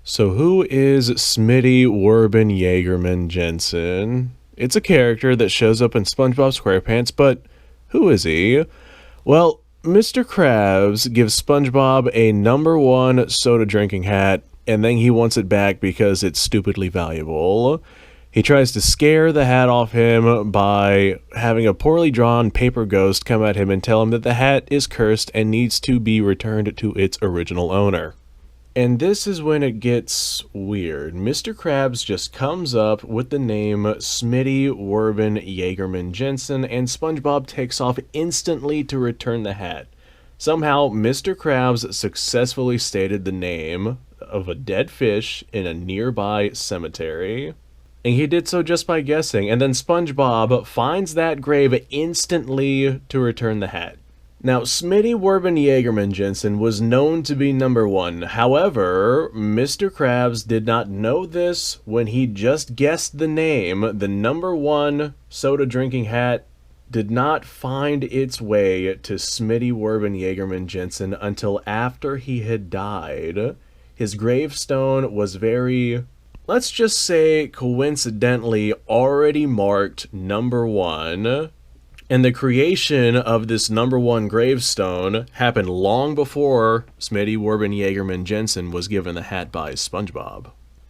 So who is Smitty Werben Jagerman Jensen? It's a character that shows up in SpongeBob SquarePants, but who is he? Well, Mr. Krabs gives SpongeBob a #1 soda drinking hat, and then he wants it back because it's stupidly valuable. He tries to scare the hat off him by having a poorly drawn paper ghost come at him and tell him that the hat is cursed and needs to be returned to its original owner. And this is when it gets weird. Mr. Krabs just comes up with the name Smitty Werben Jagerman Jensen, and SpongeBob takes off instantly to return the hat. Somehow, Mr. Krabs successfully stated the name of a dead fish in a nearby cemetery. And he did so just by guessing, and then SpongeBob finds that grave instantly to return the hat. Now, Smitty Werben Jagerman Jensen was known to be #1. However, Mr. Krabs did not know this when he just guessed the name. The #1 soda drinking hat did not find its way to Smitty Werben Jagerman Jensen until after he had died. His gravestone was very, let's just say, coincidentally already marked #1. And the creation of this #1 gravestone happened long before Smitty Werben Jagerman Jensen was given the hat by SpongeBob.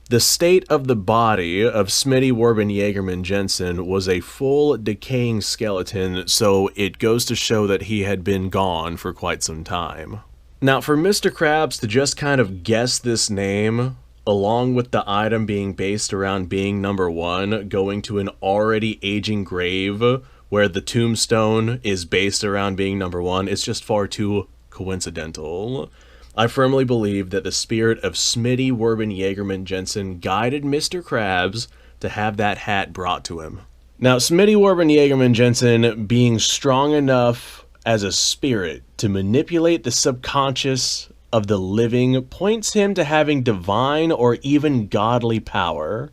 The state of the body of Smitty Werben Jagerman Jensen was a full decaying skeleton, so it goes to show that he had been gone for quite some time. Now, for Mr. Krabs to just kind of guess this name, along with the item being based around being #1, going to an already aging grave where the tombstone is based around being #1, it's just far too coincidental. I firmly believe that the spirit of Smitty Werben Jagerman Jensen guided Mr. Krabs to have that hat brought to him. Now, Smitty Werben Jagerman Jensen being strong enough as a spirit to manipulate the subconscious of the living points him to having divine or even godly power.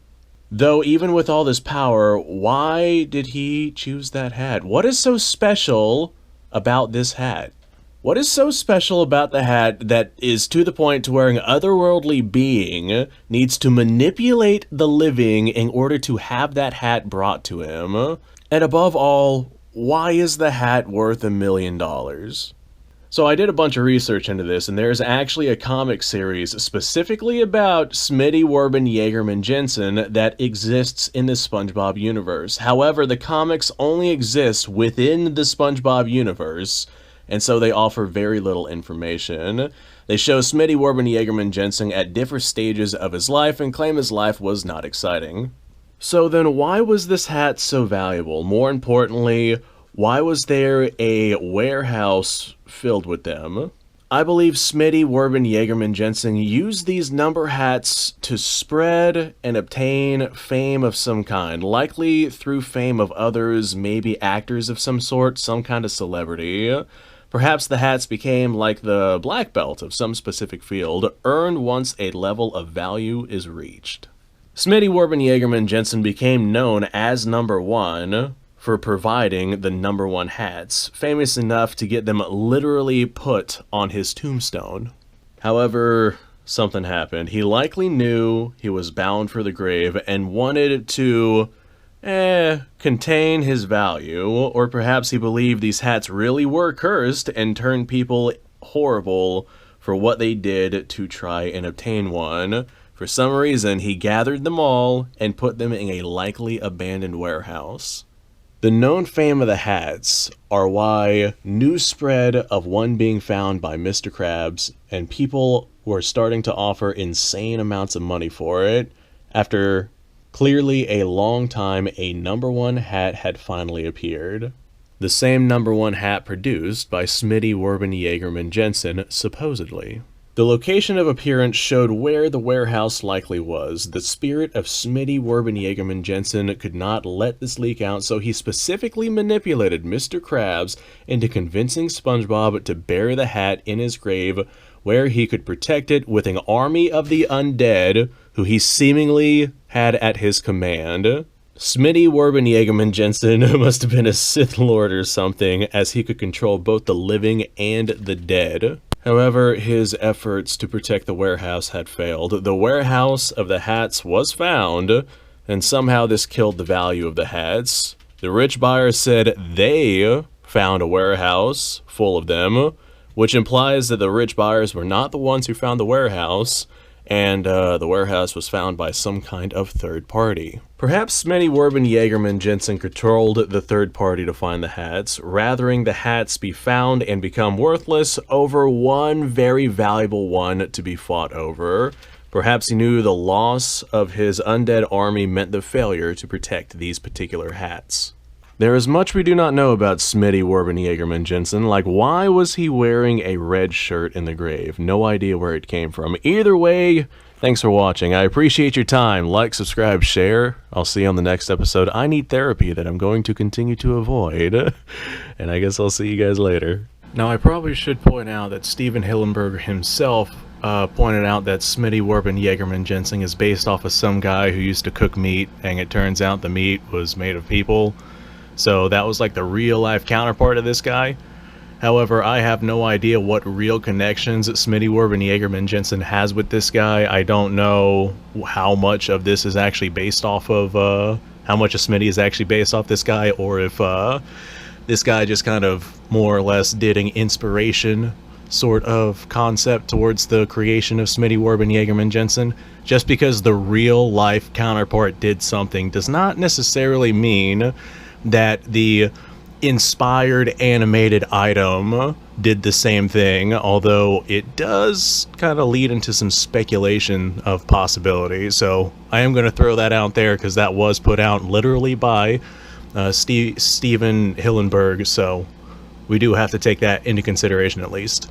Though even with all this power, why did he choose that hat? What is so special about this hat? What is so special about the hat that is to the point to where an otherworldly being needs to manipulate the living in order to have that hat brought to him? And above all, why is the hat worth $1 million? So I did a bunch of research into this, and there's actually a comic series specifically about Smitty Werben Jagerman Jensen that exists in the SpongeBob universe. However, the comics only exist within the SpongeBob universe, and so they offer very little information. They show Smitty Werben Jagerman Jensen at different stages of his life and claim his life was not exciting. So then why was this hat so valuable? More importantly, why was there a warehouse filled with them? I believe Smitty Werben Jagerman Jensen used these number hats to spread and obtain fame of some kind, likely through fame of others, maybe actors of some sort, some kind of celebrity. Perhaps the hats became like the black belt of some specific field, earned once a level of value is reached. Smitty Werben Jagerman Jensen became known as #1 for providing the #1 hats, famous enough to get them literally put on his tombstone. However, something happened. He likely knew he was bound for the grave and wanted to contain his value, or perhaps he believed these hats really were cursed and turned people horrible for what they did to try and obtain one. For some reason, he gathered them all and put them in a likely abandoned warehouse. The known fame of the hats are why news spread of one being found by Mr. Krabs, and people were starting to offer insane amounts of money for it. After clearly a long time, a #1 hat had finally appeared. The same #1 hat produced by Smitty Werben Jagerman Jensen, supposedly. The location of appearance showed where the warehouse likely was. The spirit of Smitty Werben Jagerman Jensen could not let this leak out, so he specifically manipulated Mr. Krabs into convincing SpongeBob to bury the hat in his grave, where he could protect it with an army of the undead, who he seemingly had at his command. Smitty Werben Jagerman Jensen must have been a Sith Lord or something, as he could control both the living and the dead. However, his efforts to protect the warehouse had failed. The warehouse of the hats was found, and somehow this killed the value of the hats. The rich buyers said they found a warehouse full of them, which implies that the rich buyers were not the ones who found the warehouse, and the warehouse was found by some kind of third party. Perhaps Smitty, Werben, Jagerman, Jensen controlled the third party to find the hats, rathering the hats be found and become worthless over one very valuable one to be fought over. Perhaps he knew the loss of his undead army meant the failure to protect these particular hats. There is much we do not know about Smitty, Werben, Jagerman, Jensen, like why was he wearing a red shirt in the grave? No idea where it came from. Either way, thanks for watching. I appreciate your time. Like, subscribe, share. I'll see you on the next episode. I need therapy that I'm going to continue to avoid. And I guess I'll see you guys later. Now, I probably should point out that Steven Hillenberger himself pointed out that Smitty, Werben, Jagerman, Jensen is based off of some guy who used to cook meat, and it turns out the meat was made of people. So that was like the real-life counterpart of this guy. However, I have no idea what real connections Smitty, Werben, Jagerman, Jensen has with this guy. I don't know how much of this is actually based off of, how much of Smitty is actually based off this guy, or if this guy just kind of more or less did an inspiration sort of concept towards the creation of Smitty, Werben, Jagerman, Jensen. Just because the real-life counterpart did something does not necessarily mean that the inspired animated item did the same thing, although it does kind of lead into some speculation of possibility. So I am going to throw that out there because that was put out literally by Steven Hillenberg, so we do have to take that into consideration at least.